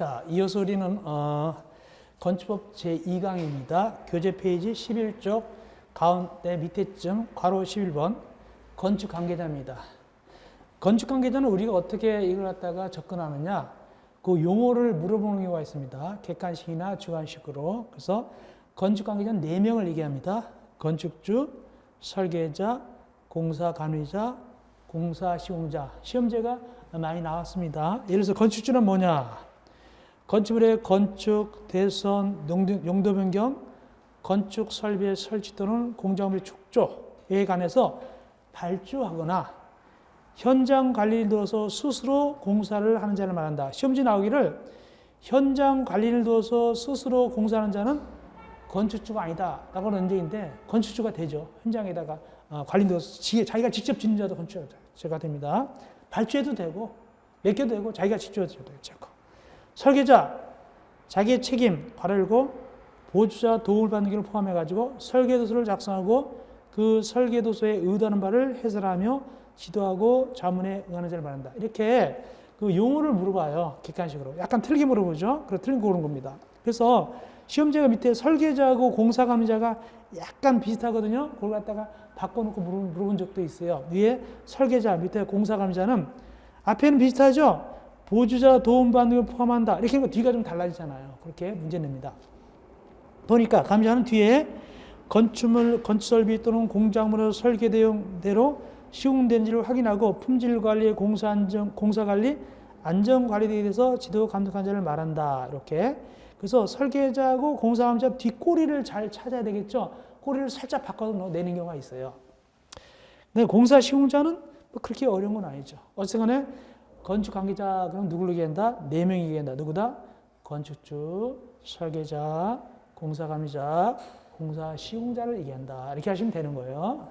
자, 이어서 우리는 건축법 제2강입니다. 교재 페이지 11쪽 가운데 밑에쯤 괄호 11번 건축 관계자입니다. 건축 관계자는 우리가 어떻게 이걸 갖다가 접근하느냐, 그 용어를 물어보는 경우가 있습니다. 객관식이나 주관식으로. 그래서 건축 관계자는 4명을 얘기합니다. 건축주, 설계자, 공사 관리자, 공사 시공자. 시험제가 많이 나왔습니다. 예를 들어서 건축주는 뭐냐? 건축물의 건축, 대선, 용도 변경, 건축 설비의 설치 또는 공작물의 축조에 관해서 발주하거나 현장 관리를 두어서 스스로 공사를 하는 자를 말한다. 시험지 나오기를 현장 관리를 두어서 스스로 공사하는 자는 건축주가 아니다 라고 하는 논쟁인데, 건축주가 되죠. 현장에다가 관리를 두어서 자기가 직접 짓는 자도 건축주가 됩니다. 발주해도 되고 맡겨도 되고 자기가 직접 해도 되고. 설계자, 자기의 책임, 괄호 열고 보조자 도움을 받는 것을 포함해가지고 설계도서를 작성하고 그 설계도서에 의도하는 바를 해설하며 지도하고 자문에 응하는 자를 말한다. 이렇게 그 용어를 물어봐요. 객관식으로. 약간 틀리게 물어보죠. 그래서 틀린 거 고른 겁니다. 그래서 시험제가 밑에 설계자하고 공사관리자가 약간 비슷하거든요. 그걸 갖다가 바꿔놓고 물어본 적도 있어요. 위에 설계자, 밑에 공사관리자는 앞에는 비슷하죠. 보조자 도움받는 걸 포함한다. 이렇게 하면 뒤가 좀 달라지잖아요. 그렇게 문제 냅니다. 보니까 감사는 뒤에 건축물, 건축설비 또는 공작물의 설계대로 시공된지를 확인하고 품질관리, 공사관리, 안전관리에 대해서 지도 감독한 자를 말한다. 이렇게. 그래서 설계자하고 공사관리자 뒷꼬리를 잘 찾아야 되겠죠. 꼬리를 살짝 바꿔서 내는 경우가 있어요. 근데 공사 시공자는 뭐 그렇게 어려운 건 아니죠. 어쨌든 간에 건축 관계자 그럼 누구를 얘기한다? 4명이 얘기한다. 누구다? 건축주, 설계자, 공사관리자, 공사 시공자를 얘기한다. 이렇게 하시면 되는 거예요.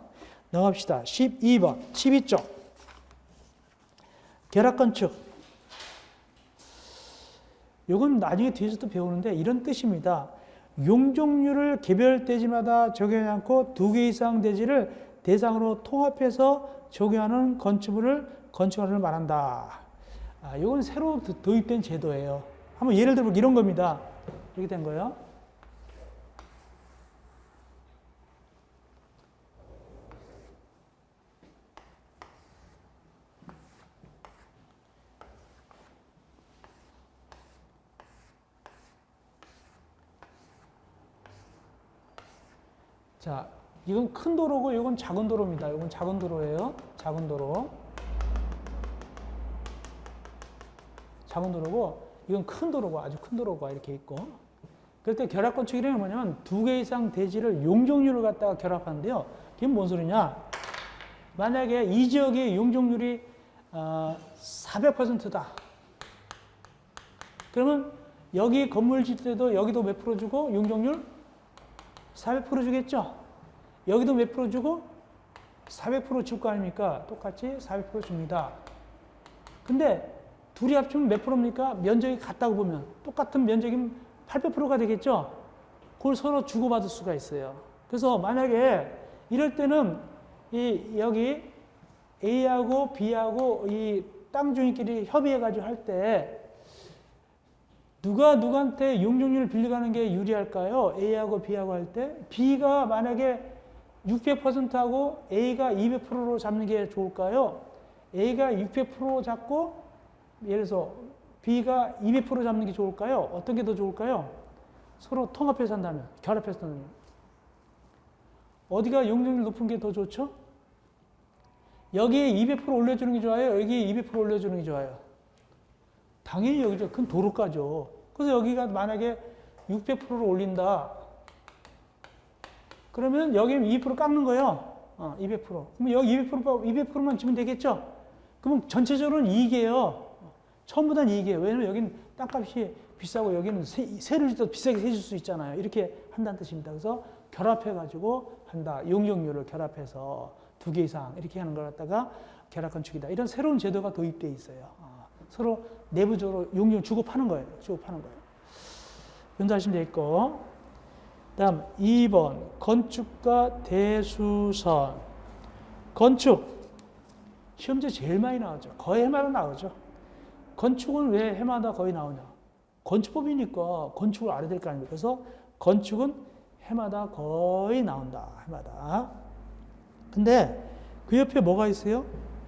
넘어갑시다. 12번, 12쪽. 결합건축. 이건 나중에 뒤에서도 배우는데 이런 뜻입니다. 용적률을 개별 대지마다 적용하지 않고 2개 이상 대지를 대상으로 통합해서 적용하는 건축물을 건축하는 말한다. 이건 새로 도입된 제도예요. 한번 예를 들어 이런 겁니다. 이렇게 된 거예요. 자, 이건 큰 도로고 이건 작은 도로입니다. 이건 작은 도로예요. 작은 도로. 작은 도로고 이건 큰 도로고 아주 큰 도로가 이렇게 있고. 그럴 때 결합건축이라는 게 뭐냐면 2개 이상 대지를 용적률을 갖다가 결합하는데요. 그게 뭔 소리냐? 만약에 이 지역의 용적률이 400%다. 그러면 여기 건물 짓을 때도 여기도 몇 프로 주고 용적률 400% 주겠죠? 여기도 몇 프로 주고 400% 줄 거 아닙니까? 똑같이 400% 줍니다. 근데 둘이 합치면 몇 프로입니까? 면적이 같다고 보면 똑같은 면적이면 800%가 되겠죠? 그걸 서로 주고받을 수가 있어요. 그래서 만약에 이럴 때는 여기 A하고 B하고 이 땅 주인끼리 협의해가지고 할 때 누가 누구한테 용적률을 빌려가는 게 유리할까요? A하고 B하고 할 때 B가 만약에 600%하고 A가 200%로 잡는 게 좋을까요? A가 600% 잡고 예를 들어서 B가 200% 잡는 게 좋을까요? 어떤 게 더 좋을까요? 서로 통합해서 한다면, 결합해서 한다면. 어디가 용적률 높은 게 더 좋죠? 여기에 200% 올려주는 게 좋아요? 여기에 200% 올려주는 게 좋아요? 당연히 여기죠. 큰 도로가죠. 그래서 여기가 만약에 600%를 올린다. 그러면 여기는 200% 깎는 거예요. 200%. 그러면 여기 200%만 주면 되겠죠? 그럼 전체적으로는 이익이에요. 처음보다는 이익이에요. 왜냐면 여기는 땅값이 비싸고 여기는 세를 더 비싸게 세줄 수 있잖아요. 이렇게 한다는 뜻입니다. 그래서 결합해가지고 한다. 용적률을 결합해서 2개 이상 이렇게 하는 걸 갖다가 결합건축이다. 이런 새로운 제도가 도입되어 있어요. 서로 내부적으로 용적률 주고 파는 거예요. 주고 파는 거예요. 연주하시면 되겠고. 다음 2번 건축과 대수선. 건축. 시험제 제일 많이 나오죠. 거의 해마다 나오죠. 건축은 왜 해마다 거의 나오냐? 건축법이니까 건축을 알아야 될 거 아닙니까? 그래서 건축은 해마다 거의 나온다. 해마다. 근데 그 옆에 뭐가 있어요?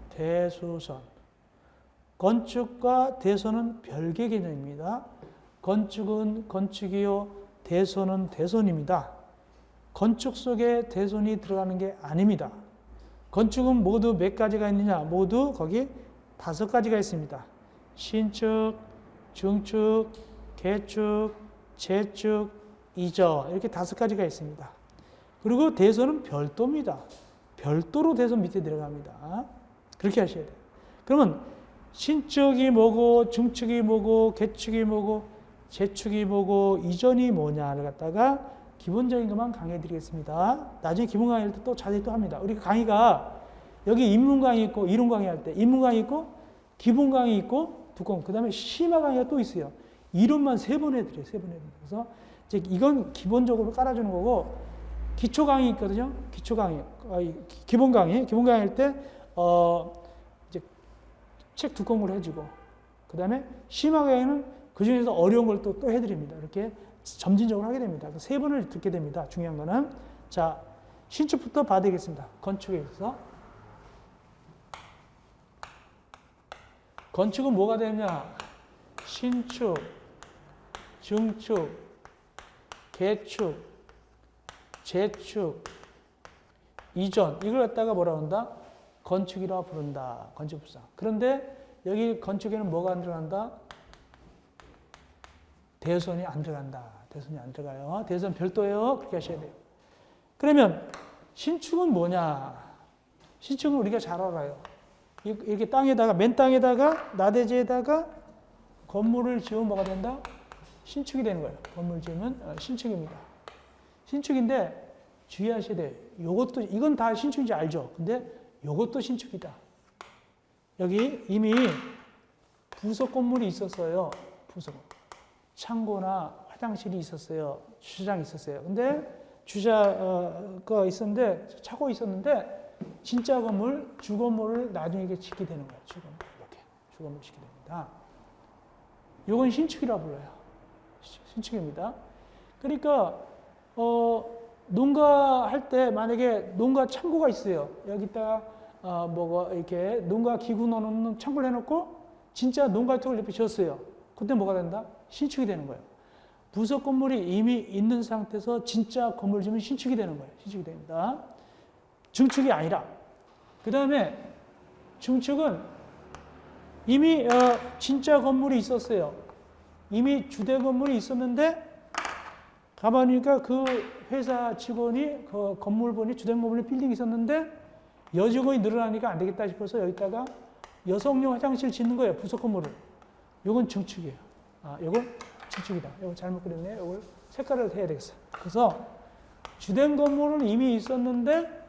대수선. 건축과 대선은 별개 개념입니다. 건축은 건축이요, 대선은 대선입니다. 건축 속에 대선이 들어가는 게 아닙니다. 건축은 모두 몇 가지가 있느냐? 모두 거기 5가지가 있습니다. 신축, 중축, 개축, 재축, 이전 이렇게 5가지가 있습니다. 그리고 대선은 별도입니다. 별도로 대선 밑에 들어갑니다. 그렇게 하셔야 돼요. 그러면 신축이 뭐고 중축이 뭐고 개축이 뭐고 재축이 뭐고 이전이 뭐냐를 갖다가 기본적인 것만 강의해 드리겠습니다. 나중에 기본 강의할 때 또 자세히 또 합니다. 우리 강의가 여기 입문 강의 있고 이론 강의 할 때 입문 강의 있고 기본 강의 있고 두꺼운 그 다음에 심화 강의가 또 있어요. 이론만 3번 해드려요. 3번 해드려요. 그래서 이제 이건 기본적으로 깔아주는 거고 기초 강의 있거든요. 기초 강의, 기본 강의 할 때 이제 책 두꺼운 걸 해주고 그 다음에 심화 강의는 그 중에서 어려운 걸 또 해드립니다. 이렇게 점진적으로 하게 됩니다. 3번을 듣게 됩니다. 중요한 거는 자 신축부터 봐야 되겠습니다. 건축에 있어서 건축은 뭐가 되냐? 신축, 중축, 개축, 재축, 이전 이걸 갖다가 뭐라 한다? 건축이라 부른다. 건축법상. 그런데 여기 건축에는 뭐가 안 들어간다? 대선이 안 들어간다. 대선이 안 들어가요. 대선 별도예요. 그렇게 하셔야 돼요. 그러면 신축은 뭐냐? 신축은 우리가 잘 알아요. 이렇게 땅에다가 맨 땅에다가 나대지에다가 건물을 지으면 뭐가 된다? 신축이 되는 거예요. 건물 지으면 신축입니다. 신축인데 주의하셔야 돼요. 요것도 이건 다 신축인지 알죠? 근데 요것도 신축이다. 여기 이미 부속 건물이 있었어요. 부속. 창고나 화장실이 있었어요. 주차장이 있었어요. 근데 주차가 있었는데 차고 있었는데 진짜 건물, 주건물을 나중에 이렇게 짓게 되는 거예요. 주건물 이렇게 주건물 짓게 됩니다. 이건 신축이라 불러요. 신축입니다. 그러니까 농가할 때 만약에 농가 창고가 있어요. 여기다가 뭐가 이렇게 농가 기구 넣어놓는 창고를 해놓고 진짜 농가통을 옆에 지었어요. 그때 뭐가 된다? 신축이 되는 거예요. 부속 건물이 이미 있는 상태에서 진짜 건물 지으면 신축이 되는 거예요. 신축이 됩니다. 중축이 아니라. 그 다음에 중축은 이미 진짜 건물이 있었어요. 이미 주대 건물이 있었는데 가보니까 그 회사 직원이 그 건물본이 주택 건물에 빌딩이 있었는데 여직원이 늘어나니까 안 되겠다 싶어서 여기다가 여성용 화장실 짓는 거예요. 부속 건물을. 요건 중축이에요. 요건 중축이다. 요거 잘못 그렸네요. 요걸 색깔을 해야 되겠어요. 그래서 주택 건물은 이미 있었는데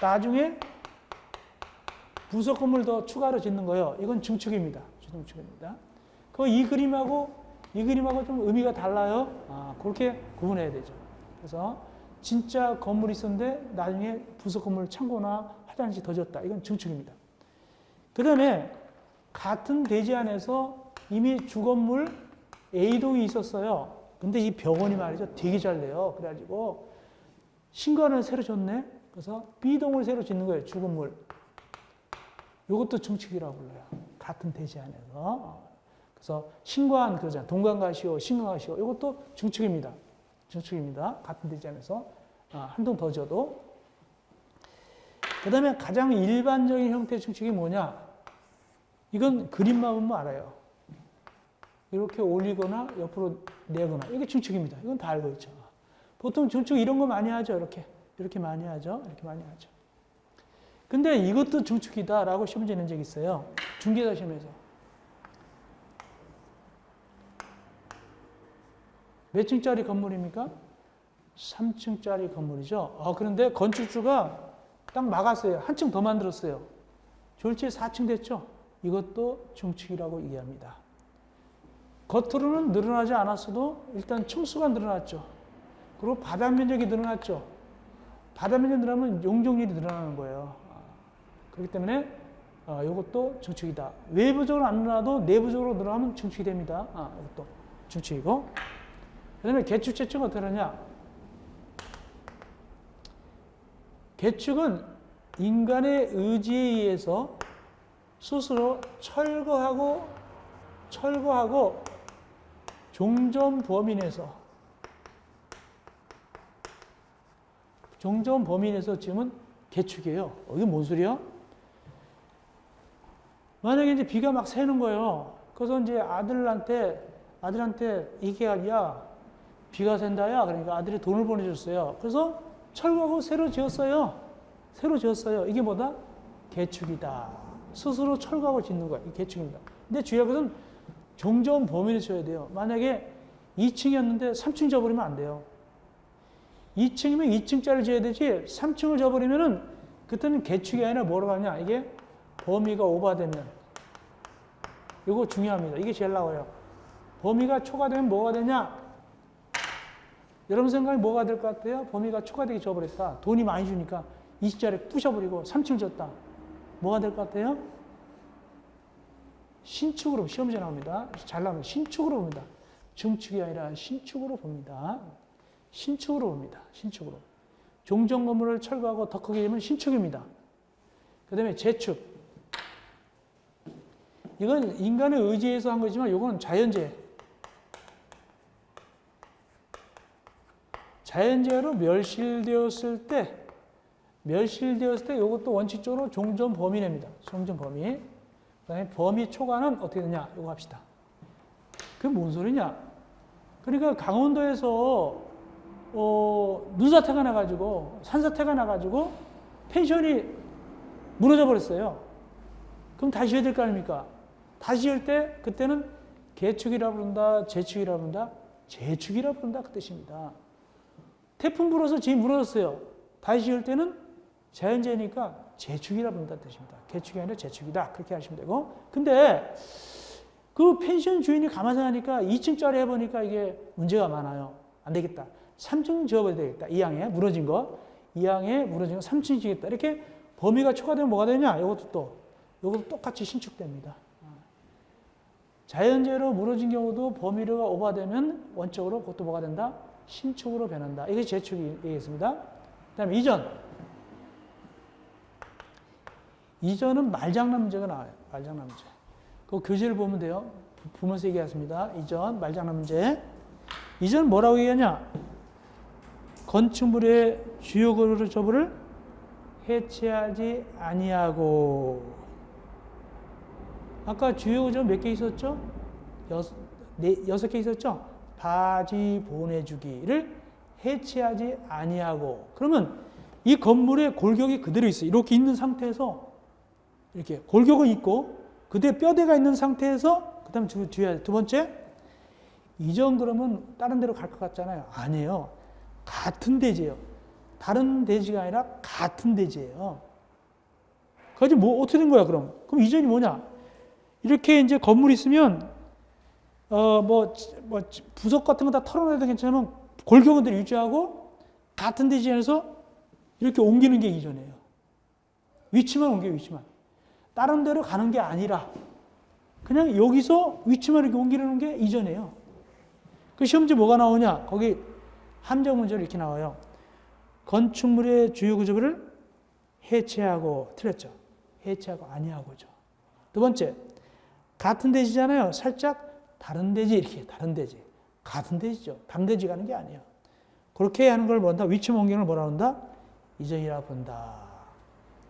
나중에 부속 건물 더 추가로 짓는 거예요. 이건 중축입니다. 중축입니다. 이 그림하고 좀 의미가 달라요. 그렇게 구분해야 되죠. 그래서 진짜 건물이 있었는데 나중에 부속 건물 창고나 화장실 더 지었다. 이건 중축입니다. 그 다음에 같은 대지 안에서 이미 주건물 A동이 있었어요. 근데 이 병원이 말이죠. 되게 잘 돼요. 그래가지고 신관을 새로 짓네. 그래서 B동을 새로 짓는 거예요. 주건물. 이것도 중축이라고 불러요. 같은 대지 안에서. 그래서 신관 그러잖아요. 동관가시오, 신관가시오. 이것도 중축입니다. 중축입니다. 같은 대지 안에서 한 동 더 지어도. 그 다음에 가장 일반적인 형태의 중축이 뭐냐? 이건 그림만 보면 알아요. 이렇게 올리거나 옆으로 내거나 이게 중축입니다. 이건 다 알고 있죠. 보통 중축 이런 거 많이 하죠. 이렇게 많이 하죠. 이렇게 많이 하죠. 근데 이것도 중축이다라고 시험 지는 적이 있어요. 중개사 시험에서. 몇 층짜리 건물입니까? 3층짜리 건물이죠. 그런데 건축주가 딱 막았어요. 한 층 더 만들었어요. 졸지에 4층 됐죠. 이것도 중축이라고 얘기합니다. 겉으로는 늘어나지 않았어도 일단 층수가 늘어났죠. 그리고 바닥 면적이 늘어났죠. 바닥 면적이 늘어나면 용적률이 늘어나는 거예요. 그렇기 때문에 이것도 중축이다. 외부적으로 안 늘어나도 내부적으로 늘어나면 중축이 됩니다. 이것도. 중축이고. 그 다음에 개축, 재축은 어떻게 하냐? 개축은 인간의 의지에 의해서 스스로 철거하고 종전 범위 내에서 지금은 개축이에요. 이게 뭔 소리야? 만약에 이제 비가 막 새는 거예요. 그래서 이제 아들한테 얘기가, 야, 비가 샌다야. 그러니까 아들이 돈을 보내줬어요. 그래서 철거하고 새로 지었어요. 이게 뭐다? 개축이다. 스스로 철거하고 짓는 거야. 이게 개축입니다. 근데 주의할 것은 종전 범위를 쳐야 돼요. 만약에 2층이었는데 3층 져버리면 안 돼요. 2층이면 2층짜리 지어야 되지 3층을 져버리면은 그때는 개축이 아니라 뭐라고 하냐. 이게 범위가 오버되면. 이거 중요합니다. 이게 제일 나와요. 범위가 초과되면 뭐가 되냐? 여러분 생각에 뭐가 될 것 같아요? 범위가 초과되게 져버렸다. 돈이 많이 주니까 20짜리 부셔버리고 3층 졌다. 뭐가 될 것 같아요? 신축으로 시험제 나옵니다. 잘 나옵니다. 신축으로 봅니다. 증축이 아니라 신축으로 봅니다. 신축으로. 종전 건물을 철거하고 더 크게 되면 신축입니다. 그 다음에 재축. 이건 인간의 의지에서 한 거지만 이건 자연재해. 자연재해로 멸실되었을 때 이것도 원칙적으로 종전 범위 내입니다. 종전 범위. 그다음에 범위 초과는 어떻게 되냐? 이거 합시다. 그게 뭔 소리냐? 그러니까 강원도에서 눈사태가 나가지고 산사태가 나가지고 펜션이 무너져 버렸어요. 그럼 다시 해야 될 거 아닙니까? 다시 할 때 그때는 개축이라 부른다, 재축이라 부른다, 재축이라 부른다 그 뜻입니다. 태풍 불어서 집이 무너졌어요. 다시 할 때는 자연재해니까 재축이라 부른다 뜻입니다. 개축이 아니라 재축이다. 그렇게 하시면 되고. 근데 그 펜션 주인이 가만히 생각하니까 2층짜리 해보니까 이게 문제가 많아요. 안 되겠다. 3층 지어봐야 되겠다. 이항에 무너진 거 3층 지겠다. 이렇게 범위가 초과되면 뭐가 되냐? 이것도 똑같이 신축됩니다. 자연재해로 무너진 경우도 범위가 오버되면 원적으로 그것도 뭐가 된다? 신축으로 변한다. 이게 재축이겠습니다. 그 다음에 이전은 말장난 문제가 나와요. 말장난 문제. 그 교재를 보면 돼요. 보면서 얘기하겠습니다. 이전, 말장난 문제. 이전 뭐라고 얘기하냐? 건축물의 주요 거를 저부를 해체하지 아니하고. 아까 주요 구조 몇 개 있었죠? 6개 있었죠? 바지 보내주기를 해체하지 아니하고. 그러면 이 건물의 골격이 그대로 있어요. 이렇게 있는 상태에서 이렇게 골격은 있고 그대 뼈대가 있는 상태에서 그다음 뒤에 두 번째 이전 그러면 다른 데로 갈 것 같잖아요. 아니에요. 같은 대지예요. 다른 대지가 아니라 같은 대지예요. 그래서 뭐 어떻게 된 거야 그럼? 그럼 이전이 뭐냐? 이렇게 이제 건물이 있으면 부속 같은 거 다 털어내도 괜찮으면 골격은 늘 유지하고 같은 대지에서 이렇게 옮기는 게 이전이에요. 위치만 옮겨요. 위치만. 다른 데로 가는 게 아니라 그냥 여기서 위치만 이렇게 옮기는 게 이전이에요. 그 시험지 뭐가 나오냐? 거기 함정 문제로 이렇게 나와요. 건축물의 주요 구조물을 해체하고. 틀렸죠? 해체하고 아니하고죠. 두 번째, 같은 대지잖아요. 살짝 다른 대지 이렇게 다른 대지. 같은 대지죠. 다른 대지 가는 게 아니에요. 그렇게 하는 걸 뭐한다? 위치 옮기는 걸 뭐라 한다? 이전이라 본다.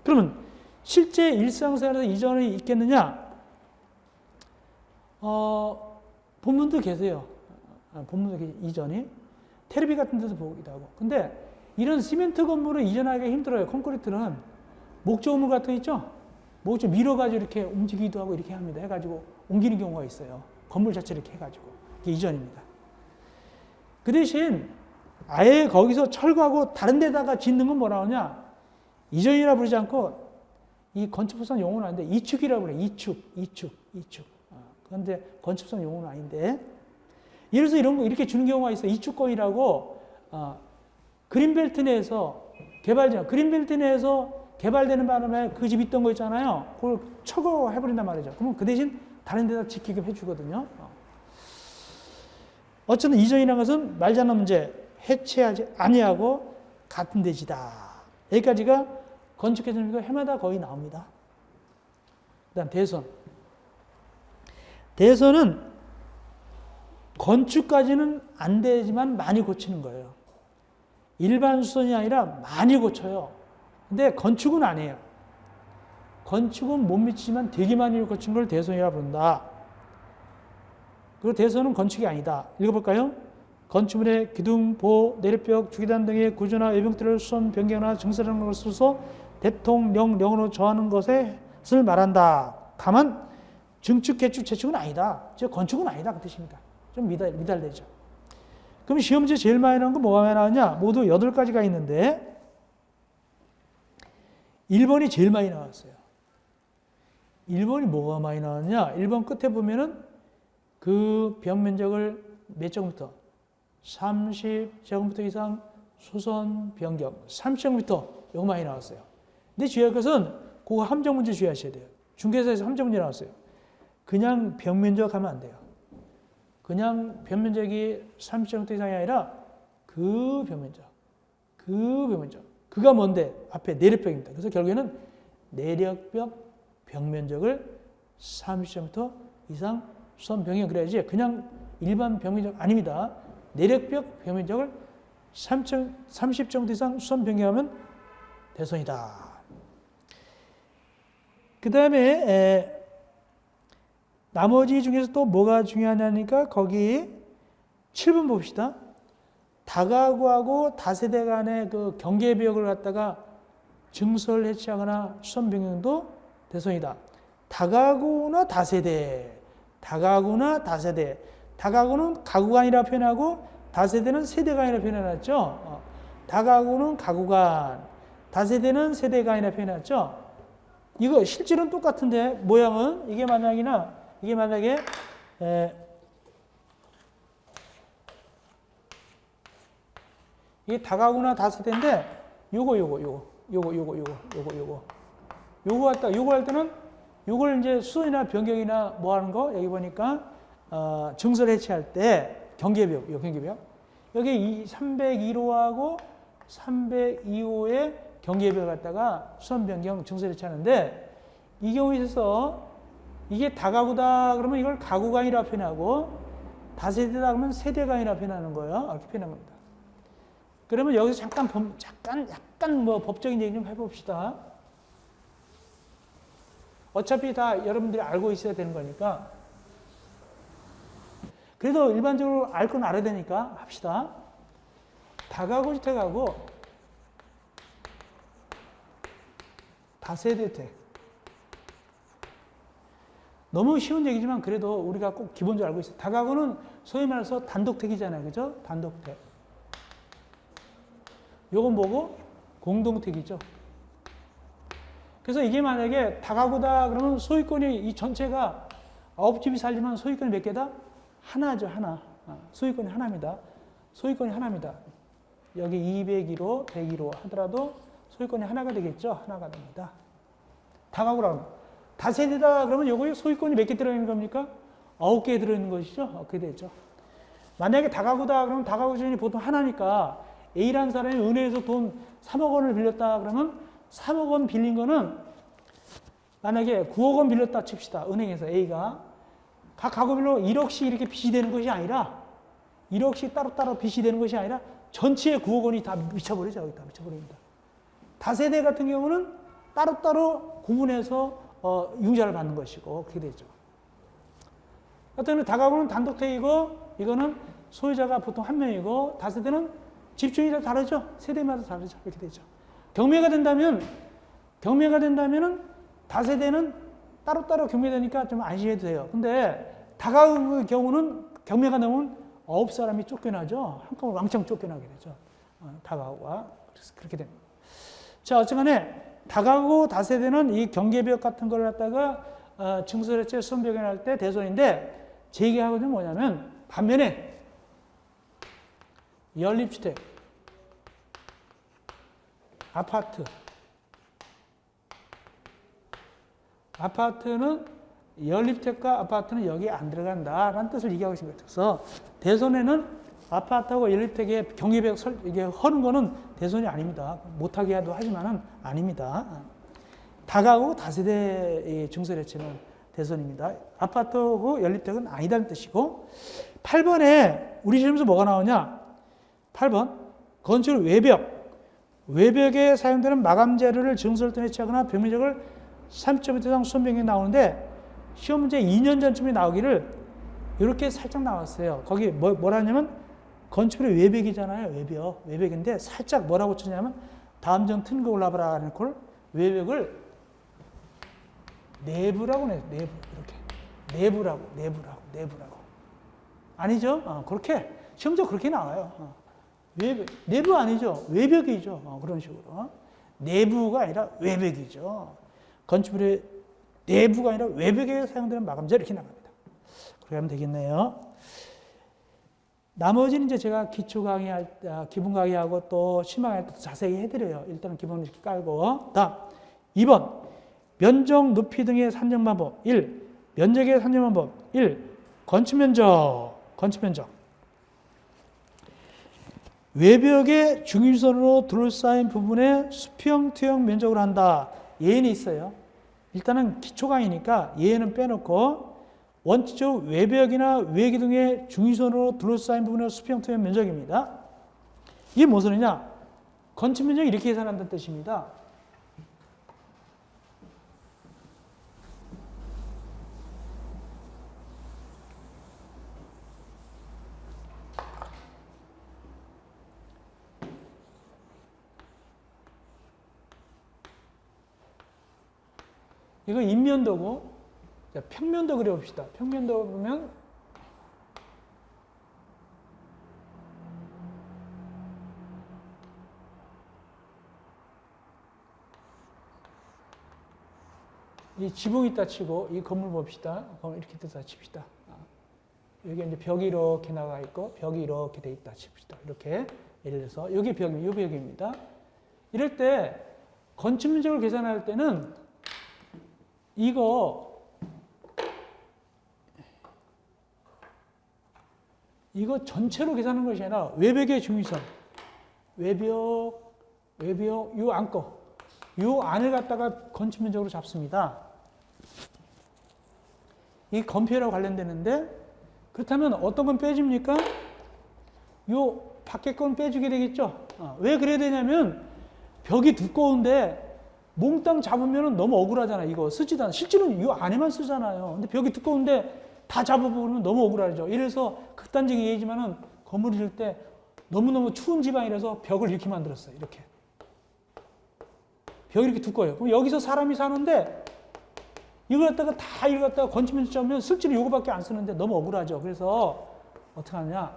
그러면 실제 일상생활에서 이전이 있겠느냐? 본문도 계세요. 본문도 이전이. 텔레비 같은 데서 보기도 하고. 근데 이런 시멘트 건물을 이전하기가 힘들어요. 콘크리트는. 목조 건물 같은 거 있죠? 목조 밀어가지고 이렇게 움직이기도 하고 이렇게 합니다. 해가지고 옮기는 경우가 있어요. 건물 자체 이렇게 해가지고. 이게 이전입니다. 그 대신 아예 거기서 철거하고 다른 데다가 짓는 건 뭐라 하냐? 이전이라 부르지 않고 이 건축법상 용어는 아닌데 이축이라 그래. 이축. 그런데 건축법 용어는 아닌데. 예를 들어서 이런 거 이렇게 주는 경우가 있어요. 이축권이라고 그린벨트 내에서 그린벨트 내에서 개발되는 바람에 그 집 있던 거 있잖아요. 그걸 철거해버린단 말이죠. 그러면 그 대신 다른 데다 지키게 해주거든요. 어쨌든 이전이라는 것은 말자는 문제 해체하지 아니하고 같은 대지다. 여기까지가 건축 개념이고 해마다 거의 나옵니다. 그다음 대선. 대선은 건축까지는 안 되지만 많이 고치는 거예요. 일반 수선이 아니라 많이 고쳐요. 근데 건축은 아니에요. 건축은 못 미치지만 되게 많이 고친 걸 대선이라 부른다. 그리고 대선은 건축이 아니다. 읽어볼까요? 건축물의 기둥, 보호, 내리벽, 주기단 등의 구조나 외벽들을 수선, 변경이나 증설하는 것을 써서 대통령령으로 정하는 것을 말한다. 다만 증축, 개축, 재축은 아니다. 즉 건축은 아니다 그 뜻입니다. 좀 미달되죠. 그럼 시험지에 제일 많이 나온 건 뭐가 많이 나왔냐? 모두 8가지가 있는데 1번이 제일 많이 나왔어요. 1번이 뭐가 많이 나왔냐? 1번 끝에 보면은 그 벽 면적을 몇 제곱미터? 30제곱미터 이상 수선 변경 30제곱미터 이거 많이 나왔어요. 근데 주의할 것은 그거 함정 문제 주의하셔야 돼요. 중개사에서 함정 문제 나왔어요. 그냥 벽 면적 하면 안 돼요. 그냥 벽 면적이 30제곱미터 이상이 아니라 그 벽 면적. 그가 뭔데? 앞에 내력벽입니다. 그래서 결국에는 내력벽 벽 면적을 30제곱미터 이상 수선 변경 그래야지 그냥 일반 벽 면적 아닙니다. 내력벽 벽 면적을 30제곱미터 이상 수선 변경하면 대선이다. 그 다음에 나머지 중에서 또 뭐가 중요하냐니까 거기 7번 봅시다. 다가구하고 다세대 간의 그 경계벽을 갖다가 증설 해체하거나 수선 변경도 대선이다. 다가구나 다세대. 다가구는 가구간이라 표현하고 다세대는 세대간이라 표현해놨죠. 다가구는 가구간, 다세대는 세대간이라 표현해놨죠. 이거 실질은 똑같은데 모양은 이게 만약에 이게 다가구나 다세대인데 요거 할 때는 요걸 이제 수선이나 변경이나 뭐 하는 거 여기 보니까 증설 해체할 때 경계벽 여기 302호하고 302호의 경계벽을 갖다가 수선 변경 증설 해체하는데 이 경우에 있어서 이게 다가구다 그러면 이걸 가구간이라 표현하고 다세대다 그러면 세대간이라 표현하는 거예요. 이렇게 표현한 겁니다. 그러면 여기서 약간 뭐 법적인 얘기 좀 해봅시다. 어차피 다 여러분들이 알고 있어야 되는 거니까. 그래도 일반적으로 알 건 알아야 되니까 합시다. 다가구 주택하고 다세대 주택. 너무 쉬운 얘기지만 그래도 우리가 꼭 기본적으로 알고 있어요. 다가구는 소위 말해서 단독택이잖아요. 그죠? 단독택. 요건 뭐고? 공동택이죠. 그래서 이게 만약에 다가구다 그러면 소유권이 이 전체가 9집이 살지만 소유권이 몇 개다? 하나죠, 하나. 소유권이 하나입니다. 여기 201호, 101호 하더라도 소유권이 하나가 되겠죠? 하나가 됩니다. 다가구라면. 다세대다 그러면 요거 소유권이 몇 개 들어있는 겁니까? 9개 들어있는 것이죠? 그게 되죠. 만약에 다가구다 그러면 다가구 주인이 보통 하나니까 A라는 사람이 은행에서 돈 3억 원을 빌렸다 그러면 3억 원 빌린 거는 만약에 9억 원 빌렸다 칩시다. 은행에서 A가 각 가구별로 1억씩 이렇게 빚이 되는 것이 아니라 1억씩 따로따로 빚이 되는 것이 아니라 전체의 9억 원이 다 미쳐버리죠. 여기 다 미쳐버립니다. 다세대 같은 경우는 따로따로 구분해서 융자를 받는 것이고 그렇게 되죠. 어떤 다가구는 단독택이고 이거는 소유자가 보통 한 명이고 다세대는 집중이 다 다르죠. 세대마다 다르죠. 이렇게 되죠. 경매가 된다면은 다세대는 따로따로 경매되니까 좀 안심해도 돼요. 근데 다가구 경우는 경매가 나오면 9사람이 쫓겨나죠. 한꺼번에 왕창 쫓겨나게 되죠. 다가구가. 그래서 그렇게 됩니다. 자, 어쨌간에 다가구 다세대는 이 경계벽 같은 걸 갖다가 증설해체 수선변경할 때 대선인데 제기하고는 뭐냐면 반면에 연립주택, 아파트는 연립택과 아파트는 여기에 안 들어간다라는 뜻을 얘기하고 있는 거죠. 그래서 대손에는 아파트하고 연립택의 경계벽 이게 허는 거는 대손이 아닙니다. 못하게 해도 하지만은 아닙니다. 다가구 다세대 증설해치는 대손입니다. 아파트하고 연립택은 아니다는 뜻이고 8번에 우리 시험에서 뭐가 나오냐? 8번 건축 외벽에 사용되는 마감 재료를 증설을 해치하거나 벽면적을 30m 이상 수변경에 나오는데 시험 문제 2년 전쯤에 나오기를 이렇게 살짝 나왔어요. 거기 뭐라냐면 건축물의 외벽이잖아요. 외벽인데 살짝 뭐라고 치냐면 다음 점 튼 거 올라봐라 하는 걸 외벽을 내부라고 해요. 내부 이렇게 내부라고 아니죠? 그렇게 시험적 그렇게 나와요. 내부 아니죠. 외벽이죠. 그런 식으로 내부가 아니라 외벽이죠. 건축물의 내부가 아니라 외벽에 사용되는 마감재 이렇게 나갑니다. 그렇게 하면 되겠네요. 나머지는 이제 제가 기초 강의할 때, 기본 강의하고 또 심화할 때 자세히 해드려요. 일단은 기본을 이렇게 깔고. 다음 2번 면적, 높이 등의 산정 방법 1. 면적의 산정 방법 1. 건축면적 외벽의 중위선으로 둘러싸인 부분에 수평, 투영 면적을 한다. 예는 있어요. 일단은 기초 강의니까 예는 빼놓고 원칙적으로 외벽이나 외기둥의 중위선으로 둘러싸인 부분의 수평, 투영 면적입니다. 이게 무슨 소리냐? 건축 면적이 이렇게 계산한다는 뜻입니다. 이거 인면도고, 자, 평면도 그려봅시다. 평면도 보면 이 지붕이 있다 치고 이 건물 봅시다. 건물 이렇게 있다 칩시다. 여기 이제 벽이 이렇게 나가 있고 벽이 이렇게 돼 있다 칩시다. 이렇게 예를 들어서 여기 벽이 이 벽입니다. 이럴 때 건축 면적을 계산할 때는 이거 전체로 계산하는 것이 아니라 외벽의 중위선, 외벽 요 안거, 요 안을 갖다가 건축 면적으로 잡습니다. 이 건폐율하고 관련되는데 그렇다면 어떤 건 빼줍니까? 요 밖에 건 빼주게 되겠죠. 왜 그래야 되냐면 벽이 두꺼운데 몽땅 잡으면 너무 억울하잖아. 이거 쓰지도 않아. 실제로는 이 안에만 쓰잖아요. 근데 벽이 두꺼운데 다 잡아보면 너무 억울하죠. 이래서 극단적인 예지만은 건물을 지을 때 너무너무 추운 지방이라서 벽을 이렇게 만들었어요. 이렇게. 벽이 이렇게 두꺼워요. 그럼 여기서 사람이 사는데 이걸 갖다가 건축면적 잡으면 실제로 이거밖에 안 쓰는데 너무 억울하죠. 그래서 어떻게 하느냐.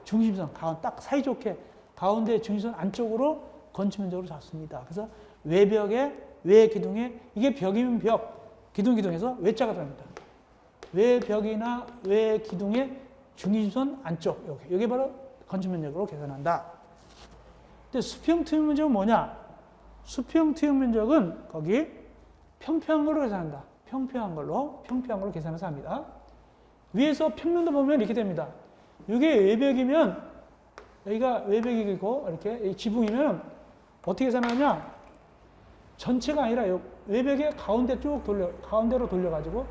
중심선, 딱 사이좋게 가운데 중심선 안쪽으로 건축면적으로 잡습니다. 그래서 외벽에, 외기둥에, 이게 벽이면 벽, 기둥에서 외자가 들어갑니다. 외벽이나 외기둥의 중심선 안쪽, 여기 바로 건축면적으로 계산한다. 근데 수평 투영 면적은 뭐냐? 수평 투영 면적은 거기 평평한 걸로 계산한다. 평평한 걸로 계산해서 합니다. 위에서 평면도 보면 이렇게 됩니다. 이게 외벽이면, 여기가 외벽이고, 이렇게 지붕이면 어떻게 계산하냐? 전체가 아니라 외벽의 가운데 가운데로 돌려가지고,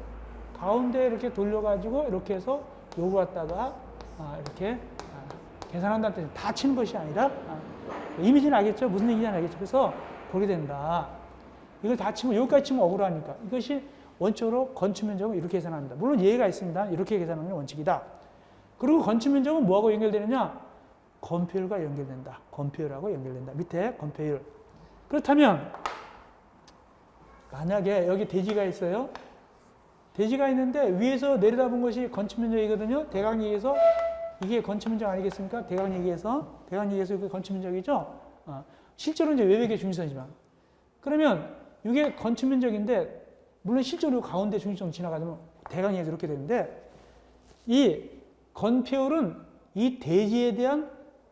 가운데 이렇게 돌려가지고, 이렇게 해서 요거 갖다가, 이렇게, 계산한다는 뜻이 다 치는 것이 아니라, 이미지는 알겠죠? 무슨 얘기인지 알겠죠? 그래서 그렇게 된다. 이걸 다 치면, 여기까지 치면 억울하니까. 이것이 원칙으로 건축 면적은 이렇게 계산합니다. 물론 예외가 있습니다. 이렇게 계산하는 게 원칙이다. 그리고 건축 면적은 뭐하고 연결되느냐? 건폐율과 연결된다. 건폐율하고 연결된다. 밑에 건폐율. 그렇다면, 만약에 여기 대지가 있어요. 대지가 있는데 위에서 내려다본 것이 건축 면적이거든요. 대강 얘기해서 이게 건축 면적 아니겠습니까? 대강 얘기해서 이게 건축 면적이죠. 실제로 이제 외벽의 중심선이지만 그러면 이게 건축 면적인데 물론 실제로 가운데 중심선 지나가면 대강 얘기해서 이렇게 되는데 이 건폐율은 이 대지에 대한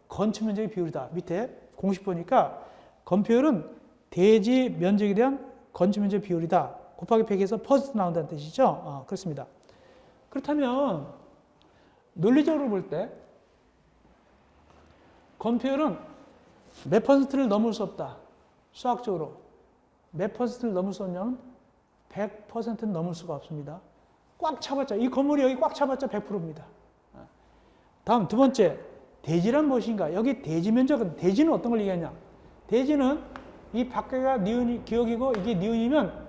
건축 면적의 비율이다. 밑에 공식 보니까 건폐율은 대지 면적에 대한 건축 면적 비율이다. 곱하기 100에서 퍼센트 나온다는 뜻이죠. 그렇습니다. 그렇다면 논리적으로 볼 때 건폐율은 몇 퍼센트를 넘을 수 없다. 수학적으로 몇 퍼센트를 넘을 수 없냐면 100%는 넘을 수가 없습니다. 꽉 차봤자, 이 건물이 여기 꽉 차봤자 100%입니다. 다음 두 번째, 대지란 무엇인가? 여기 대지 면적은, 대지는 어떤 걸 얘기하냐? 대지는 이 밖에가 니은이 기억이고 이게 니은이면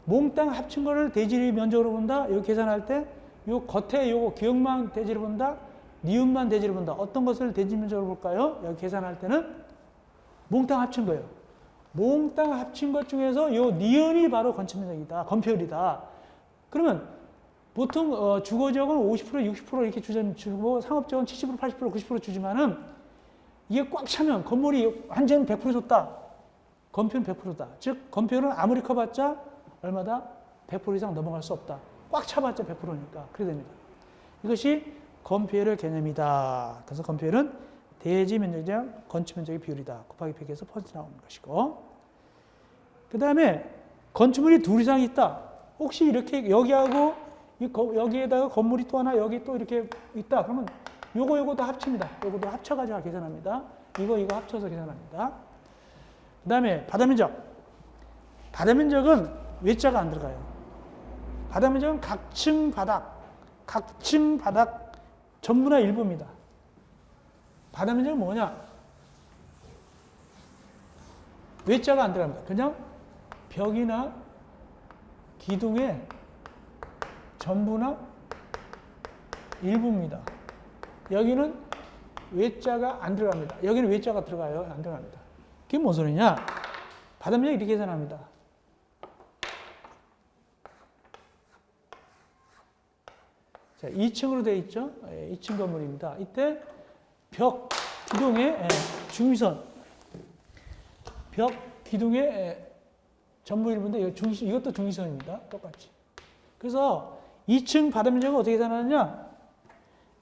몽땅 합친 거를 대지 면적으로 본다. 여기 계산할 때 요 겉에 요거 기억만 대지를 본다. 니은만 대지를 본다. 어떤 것을 대지 면적으로 볼까요? 여기 계산할 때는 몽땅 합친 거예요. 몽땅 합친 것 중에서 요 니은이 바로 건축 면적이다. 건폐율이다. 그러면 보통 주거지역은 50%, 60% 이렇게 주고 상업지역은 70%, 80%, 90% 주지만은 이게 꽉 차면 건물이 완전 100% 줬다. 건폐율은 100%다. 즉 건폐율은 아무리 커봤자 얼마다? 100% 이상 넘어갈 수 없다. 꽉 차봤자 100%니까 그렇게 됩니다. 이것이 건폐율의 개념이다. 그래서 건폐율은 대지 면적이랑 건축 면적의 비율이다. 곱하기 100에서 퍼센트 나오는 것이고, 그 다음에 건축물이 둘 이상 있다. 혹시 이렇게 여기하고 여기에다가 건물이 또 하나 여기 또 이렇게 있다. 그러면 요거 다 합칩니다. 요거도 합쳐가지고 계산합니다. 이거 합쳐서 계산합니다. 그 다음에 바다면적. 바다면적은 외자가 안 들어가요. 바다면적은 각층 바닥 전부나 일부입니다. 바다면적은 뭐냐? 외자가 안 들어갑니다. 그냥 벽이나 기둥의 전부나 일부입니다. 여기는 외자가 안 들어갑니다. 여기는 외자가 들어가요. 안 들어갑니다. 그게 뭔 소리냐? 바다면적 이렇게 계산합니다. 자, 2층으로 되어 있죠? 2층 건물입니다. 이때 벽 기둥의 중위선, 벽 기둥의 전부 일부인데 이것도 중위선입니다. 똑같이. 그래서 2층 바다면적은 어떻게 계산하느냐?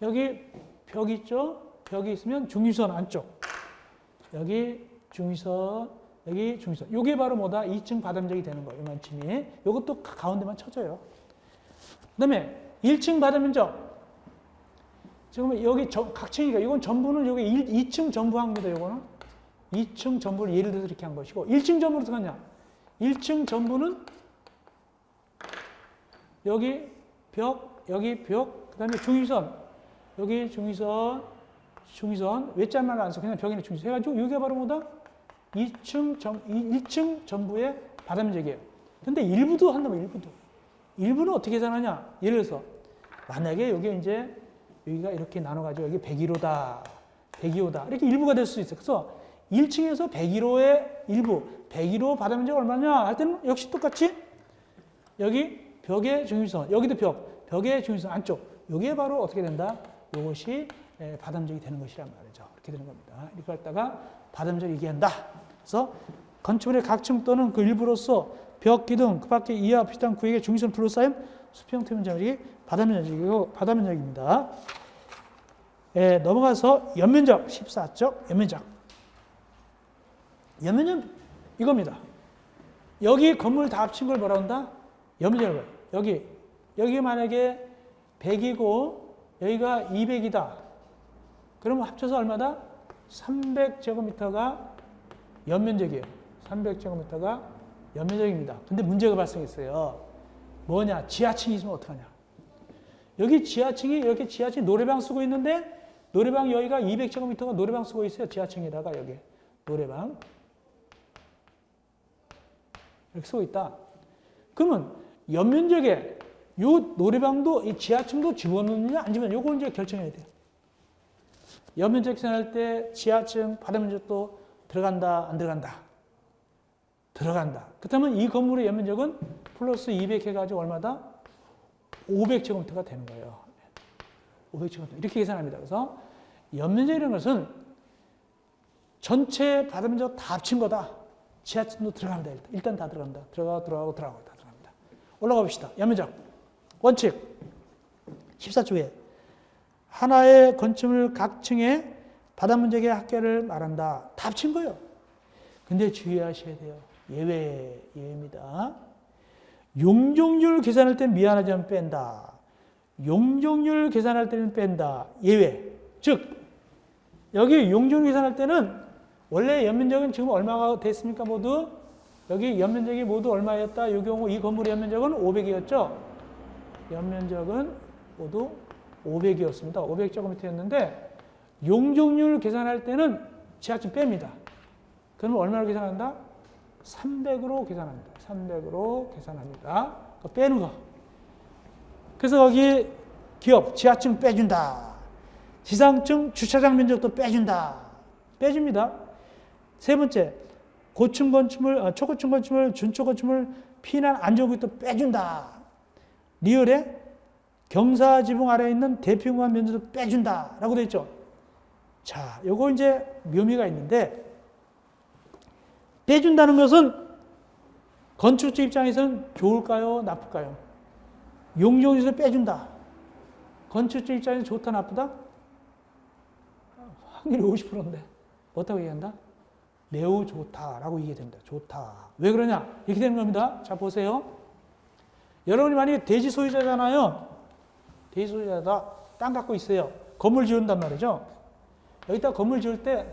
여기 벽이 있죠? 벽이 있으면 중위선 안쪽. 여기 중위선, 여기 중위선. 이게 바로 뭐다? 2층 바다면적이 되는 거예요. 이만큼이. 이것도 가운데만 쳐줘요. 그 다음에 1층 바다면적. 지금 여기 각층이니까 이건 전부는 여기 2층 전부합니다. 이거는 2층 전부를 예를 들어서 이렇게 한 것이고, 1층 전부는 어떻게 하냐? 1층 전부는 여기 벽, 여기 벽, 그 다음에 중위선, 여기 중위선, 외자만 안 써. 그냥 벽이나 중위선 해가지고 이게 바로 뭐다? 1층 전부의 바다면적이에요. 근데 일부도 한다면 일부는 어떻게 계산하냐? 예를 들어서 만약에 여기 이제 여기가 이렇게 나눠가지고 여기 101호다, 102호다 이렇게 일부가 될 수 있어요. 그래서 1층에서 101호의 일부, 101호 바다면적 얼마냐 할 때는 역시 똑같이 여기 벽의 중위선, 여기도 벽의 중위선 안쪽, 이게 바로 어떻게 된다? 이것이 바다면적이 되는 것이란 말이죠. 이렇게 되는 겁니다. 이렇게 갖다가 바다면적을 얘기한다. 그래서 건축물의 각층 또는 그 일부로서 벽, 기둥, 그 밖에 이하 비슷한 구역의 중위선을 둘러싸인 수평 면적이 바다면적입니다. 넘어가서 연면적 14쪽 연면적. 연면적 이겁니다. 여기 건물 다 합친 걸 뭐라 한다? 연면적을 봐요. 여기 만약에 100이고 여기가 200이다. 그러면 합쳐서 얼마다? 300제곱미터가 연면적이에요. 300제곱미터가 연면적입니다. 근데 문제가 발생했어요. 뭐냐? 지하층이 있으면 어떡하냐? 여기 지하층이 이렇게 지하층 노래방 쓰고 있는데 노래방 여기가 200제곱미터가 노래방 쓰고 있어요. 지하층에다가 여기 노래방 이렇게 쓰고 있다. 그러면 연면적에 요 노래방도 이 지하층도 집어넣느냐 안 집어넣느냐 요거 이제 결정해야 돼요. 연면적 계산할 때 지하층 바다면적도 들어간다 안 들어간다? 들어간다. 그렇다면 이 건물의 연면적은 플러스 200 해가지고 얼마다? 500제곱미터가 되는 거예요. 500제곱미터 이렇게 계산합니다. 그래서 연면적이라는 것은 전체 바다면적 다 합친 거다. 지하층도 들어갑니다. 일단 다 들어간다. 들어가고 다 들어갑니다. 올라가 봅시다. 연면적 원칙 14조에 하나의 건축물 각 층의 바다면적의 합계를 말한다. 다 합친 거예요. 근데 주의하셔야 돼요. 예외입니다. 용적률 계산할 때 미안하지만 뺀다. 용적률 계산할 때는 뺀다. 예외. 즉 여기 용적률 계산할 때는 원래 연면적은 지금 얼마가 됐습니까? 모두 여기 연면적이 모두 얼마였다? 이 경우 이 건물의 연면적은 500이었죠. 연면적은 모두 500이었습니다. 500제곱미터였는데 용적률 계산할 때는 지하층 뺍니다. 그러면 얼마로 계산한다? 300으로 계산합니다. 300으로 계산합니다. 빼는 거. 그래서 거기 기업 지하층 빼준다. 지상층 주차장 면적도 빼준다. 빼줍니다. 세 번째, 고층 건축물, 초고층 건축물, 준초 건축물, 피난 안전구역도 빼준다. 리얼에 경사지붕 아래에 있는 대피공간 면적도 빼준다. 라고 되어 있죠. 자, 요거 이제 묘미가 있는데, 빼준다는 것은 건축주 입장에서는 좋을까요? 나쁠까요? 용적률에서 빼준다. 건축주 입장에서 좋다, 나쁘다? 확률이 50%인데. 어떻게 얘기한다? 매우 좋다라고 얘기됩니다. 좋다. 왜 그러냐? 이렇게 되는 겁니다. 자, 보세요. 여러분이 만약에 대지 소유자잖아요. 대지 소유자다. 땅 갖고 있어요. 건물 지은단 말이죠. 여기다 건물 지을 때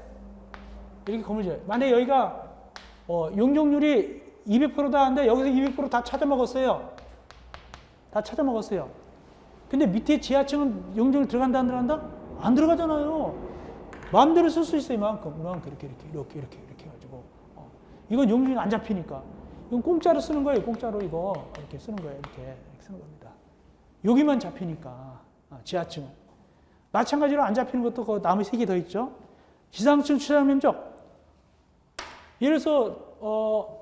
이렇게 건물 지어요. 만약에 여기가 용적률이 200%다 하는데 여기서 200%다 찾아먹었어요. 다 찾아먹었어요. 근데 밑에 지하층은 용적률 들어간다 안 들어간다? 안 들어가잖아요. 마음대로 쓸 수 있어요. 이만큼 이렇게 해가지고 이건 용적률 안 잡히니까 이건 공짜로 쓰는 거예요. 공짜로 이거 이렇게 쓰는 거예요. 이렇게 쓰는 겁니다. 여기만 잡히니까 지하층은 마찬가지로 안 잡히는 것도 그 나머지 3개 더 있죠. 지상층 주차장 면적. 예를 들어서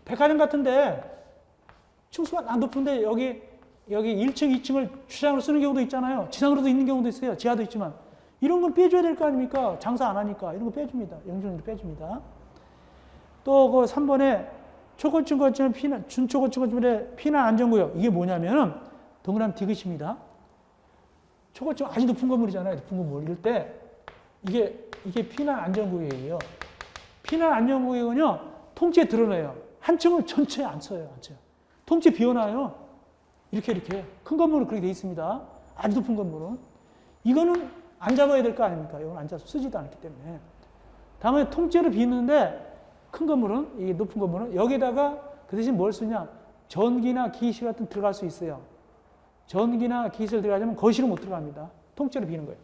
백화점 같은데 층수가 안 높은데 여기 1층, 2층을 주차장으로 쓰는 경우도 있잖아요. 지상으로도 있는 경우도 있어요. 지하도 있지만. 이런 건 빼줘야 될 거 아닙니까? 장사 안 하니까. 이런 거 빼줍니다. 용적률 빼줍니다. 또 그 3번에 초고층 건축물 준초고층 건축물의 피난 안전구역. 이게 뭐냐면은 동그라미 디귿입니다. 초고층 아주 높은 건물이잖아요. 높은 건물. 이럴 때 이게 피난 안전구역이에요. 피난 안전구역은요, 통째에 드러내요. 한 층을 전체에 안 써요. 안 써요. 통째 비워놔요. 이렇게. 큰 건물은 그렇게 돼 있습니다. 아주 높은 건물은. 이거는 안 잡아야 될 거 아닙니까? 이건 안 잡아서 쓰지도 않기 때문에. 다음에 통째로 비는데 큰 건물은, 이 높은 건물은 여기다가 그 대신 뭘 쓰냐? 전기나 기실 같은 들어갈 수 있어요. 전기나 기실 들어가자면 거실은 못 들어갑니다. 통째로 비는 거예요.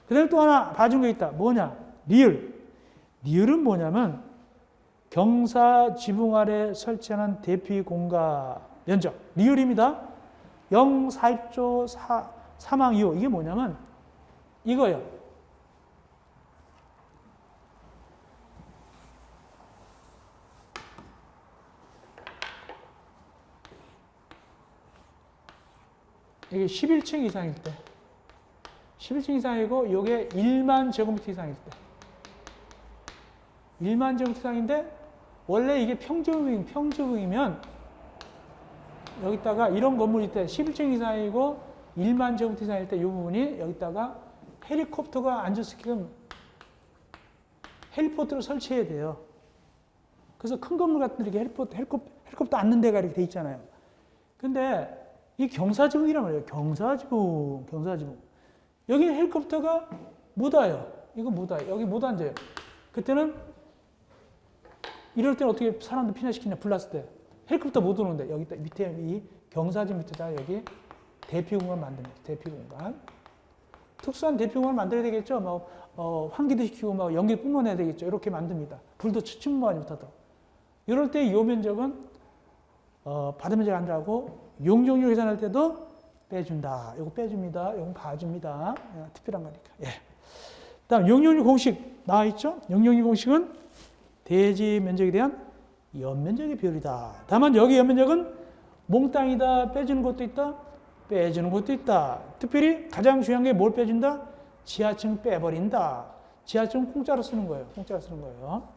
그 다음에 또 하나 봐준 게 있다. 뭐냐? 리을. 리을은 뭐냐면 경사 지붕 아래 설치하는 대피 공간 면적. 리을입니다. 0, 4입조, 4망 2호. 이게 뭐냐면 이거예요. 이게 11층 이상일 때. 11층 이상이고 이게 1만 제곱미터 이상일 때. 1만 제곱미터 이상인데 원래 이게 평지붕이면 여기다가 이런 건물일 때 11층 이상이고 1만 제곱미터 이상일 때 이 부분이 여기다가 헬리콥터가 앉을 수 있게끔 헬리포트를 설치해야 돼요. 그래서 큰 건물 같은 데 이렇게 헬리콥터 앉는 데가 이렇게 돼 있잖아요. 근데 이 경사지붕이란 말이에요. 경사지붕. 여기 헬리콥터가 못 와요. 이거 못 와요. 여기 못 앉아요. 그때는 이럴 때는 어떻게 사람들 피난시키냐? 불났을 때. 헬리콥터 못 오는데 여기 밑에 이 경사지 밑에다 여기 대피공간 만듭니다. 대피공간. 특수한 대피공간을 만들어야 되겠죠. 막 환기도 시키고 막 연기 뿜어내야 되겠죠. 이렇게 만듭니다. 불도 충분하지 못하도록. 이럴 때 이 면적은 바다 면적 안 들어가고 용적률 계산할 때도 빼준다. 이거 빼줍니다. 이거 봐줍니다. 특별한 거니까. 예. 다음 용적률 공식 나와 있죠. 용적률 공식은 대지 면적에 대한 연면적의 비율이다. 다만 여기 연면적은 몽땅이다. 빼주는 것도 있다. 빼주는 것도 있다. 특별히 가장 중요한 게 뭘 빼준다? 지하층 빼버린다. 지하층 공짜로 쓰는 거예요. 공짜로 쓰는 거예요.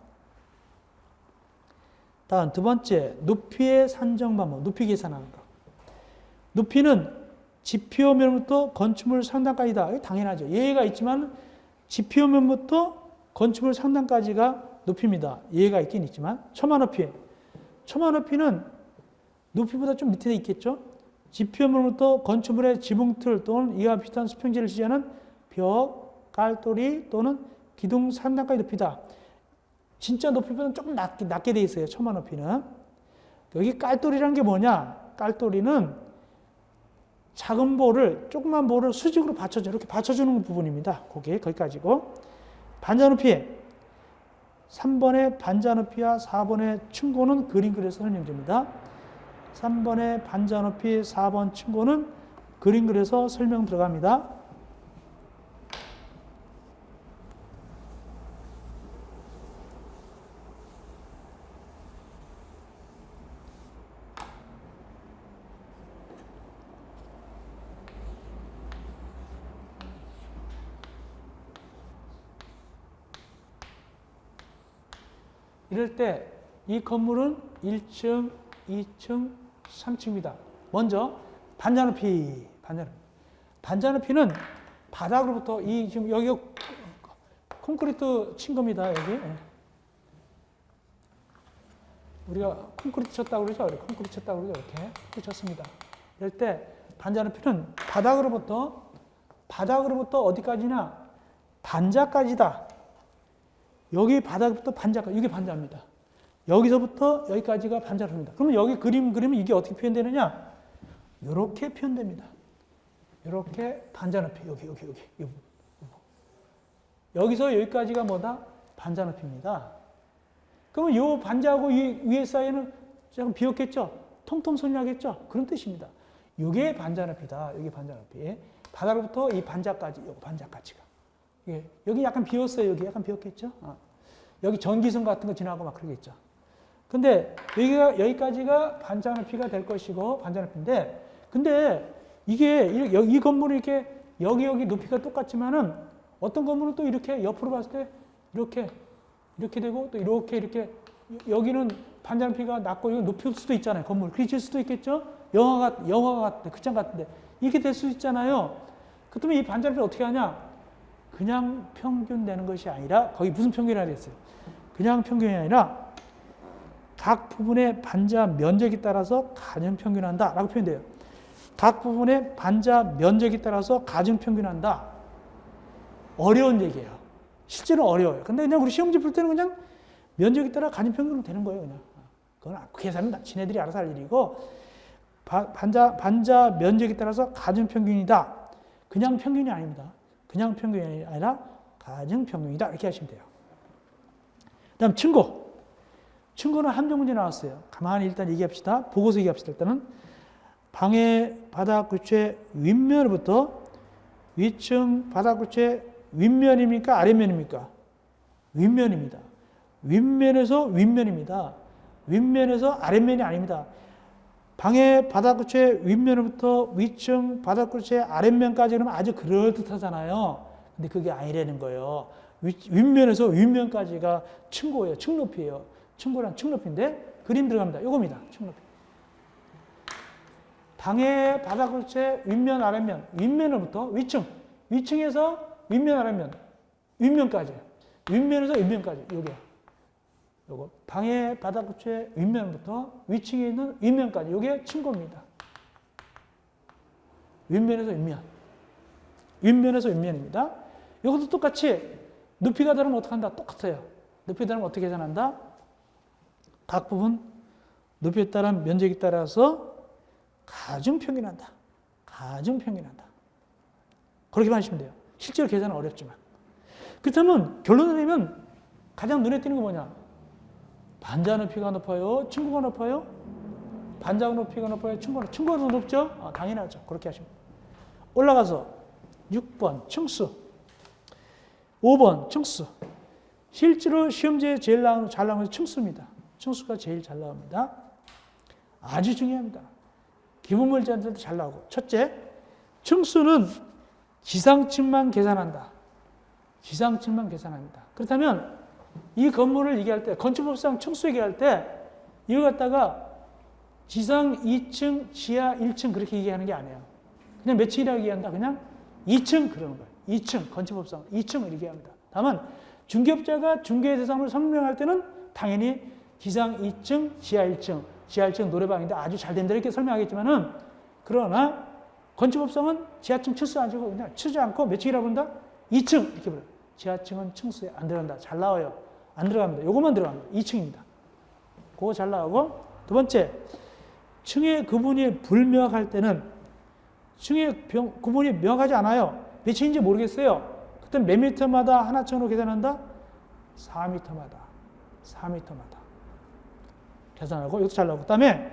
다음 두 번째, 높이의 산정 방법. 높이 계산하는 거. 높이는 지표면부터 건축물 상단까지다. 이게 당연하죠. 예외가 있지만 지표면부터 건축물 상단까지가 높이입니다. 예외가 있긴 있지만 초마 높이. 초마 높이는 높이보다 좀 밑에 있겠죠? 지표면으로부터 건축물의 지붕틀 또는 이와 비슷한 수평지를 지지하는 벽, 깔돌이 또는 기둥 상단까지 높이다. 진짜 높이보다는 조금 낮게 돼 있어요. 처마 높이는. 여기 깔돌이라는 게 뭐냐? 깔돌이는 작은 볼을, 조그만 볼을 수직으로 받쳐줘. 이렇게 받쳐주는 부분입니다. 거기까지고. 반자 높이. 3번의 반자 높이와 4번의 층고는 그림 그려서 설명됩니다. 3번의 반자 높이, 4번 층고는 그림 그려서 설명 들어갑니다. 이럴 때 이 건물은 1층, 2층, 3층입니다. 먼저 반자 높이. 반자 높이는 바닥으로부터 지금 여기 콘크리트 친 겁니다. 여기 우리가 콘크리트 쳤다고 그러죠. 콘크리트 쳤다고 그러죠. 이렇게 콘크리트 쳤습니다. 이럴 때 반자 높이는 바닥으로부터 어디까지나 반자까지다. 여기 바닥부터 반자까지, 이게 반자입니다. 여기서부터 여기까지가 반자입니다. 그러면 여기 그리면 이게 어떻게 표현되느냐? 이렇게 표현됩니다. 이렇게 반자 높이, 여기. 여기서 여기까지가 뭐다? 반자 높이입니다. 그러면 이 반자하고 이 위에 사이에는 조금 비었겠죠? 통통 소리 나겠죠? 그런 뜻입니다. 이게 반자 높이다. 여기 반자 높이. 바닥부터 이 반자까지, 요 반자까지가. 예, 여기 약간 비었어요. 여기 약간 비었겠죠? 여기 전기선 같은 거 지나고 막 그러겠죠. 근데 여기까지가 반자 높이가 될 것이고, 반자 높이인데, 근데 이게, 이 건물이 이렇게 여기 높이가 똑같지만은 어떤 건물은 또 이렇게 옆으로 봤을 때 이렇게 되고 또 이렇게 여기는 반자 높이가 낮고 이거 높일 수도 있잖아요. 건물. 그렇게 질 수도 있겠죠? 영화 같은데, 극장 같은데. 이렇게 될 수 있잖아요. 그렇다면 이 반자 높이를 어떻게 하냐? 그냥 평균 내는 것이 아니라, 거기 무슨 평균이라 그랬어요? 그냥 평균이 아니라 각 부분의 반자 면적에 따라서 가중 평균한다 라고 표현돼요. 각 부분의 반자 면적에 따라서 가중 평균한다. 어려운 얘기예요. 실제로 어려워요. 근데 그냥 우리 시험지 풀 때는 그냥 면적에 따라 가중 평균은 되는 거예요. 그냥. 그건 계산은 지네들이 알아서 할 일이고, 반자 면적에 따라서 가중 평균이다. 그냥 평균이 아닙니다. 그냥 평균이 아니라 가중 평균이다. 이렇게 하시면 돼요. 그 다음 층고. 층고는 함정 문제 나왔어요. 가만히 일단 얘기합시다. 보고서 얘기합시다. 일단은 방의 바닥 구체 윗면부터 위층 바닥 구체 윗면입니까? 아랫면입니까? 윗면입니다. 윗면에서 윗면입니다. 윗면에서 아랫면이 아닙니다. 방의 바닥 구체 윗면부터 위층 바닥 구체 아랫면까지 그러면 아주 그럴듯하잖아요. 근데 그게 아니라는 거예요. 윗면에서 윗면까지가 층고예요. 층높이에요. 층고란 층높이인데 그림 들어갑니다. 요겁니다. 층높이. 방의 바닥 구체 윗면 아랫면, 윗면으로부터 위층, 위층에서 윗면 아랫면, 윗면까지, 윗면에서 윗면까지. 요거 방의 바닥 구체 윗면부터 위층에 있는 윗면까지. 요게 층고입니다. 윗면에서 윗면. 윗면에서 윗면입니다. 이것도 똑같이 높이가 다르면 어떻게 한다? 똑같아요. 높이가 다르면 어떻게 계산한다? 각 부분 높이에 따른 면적에 따라서 가중평균한다. 가중평균한다. 그렇게만 하시면 돼요. 실제로 계산은 어렵지만. 그렇다면 결론을 내면 가장 눈에 띄는 건 뭐냐? 반자 높이가 높아요? 층고가 높아요? 반자 높이가 높아요? 층고가 더 높죠? 당연하죠. 그렇게 하시면 돼요. 올라가서 6번 층수, 5번 층수. 실제로 시험지에 제일 잘 나오는 층수입니다. 층수가 제일 잘 나옵니다. 아주 중요합니다. 기본물자한테도 잘 나오고. 첫째, 층수는 지상층만 계산한다. 지상층만 계산합니다. 그렇다면 이 건물을 얘기할 때, 건축법상 층수 얘기할 때 이걸 갖다가 지상 2층, 지하 1층 그렇게 얘기하는 게 아니에요. 그냥 몇 층이라고 얘기한다. 그냥 2층 그러는 거예요. 2층, 건축법상 2층을 얘기합니다. 다만 중개업자가 중개 대상을 설명할 때는 당연히 지상 2층, 지하 1층, 지하 1층 노래방인데 아주 잘 된다 이렇게 설명하겠지만은 그러나 건축법상은 지하층 층수 가지고 그냥 치지 않고 몇 층이라고 부른다? 2층 이렇게 불러요. 지하층은 층수에 안 들어간다. 잘 나와요. 안 들어갑니다. 요것만 들어갑니다. 2층입니다. 그거 잘 나오고 두 번째 층의 구분이 불명확할 때는 층의 구분이 명확하지 않아요. 몇 층인지 모르겠어요. 그때 몇 미터마다 하나 층으로 계산한다? 4미터마다. 4미터마다. 계산하고 이것도 잘 나오고 그 다음에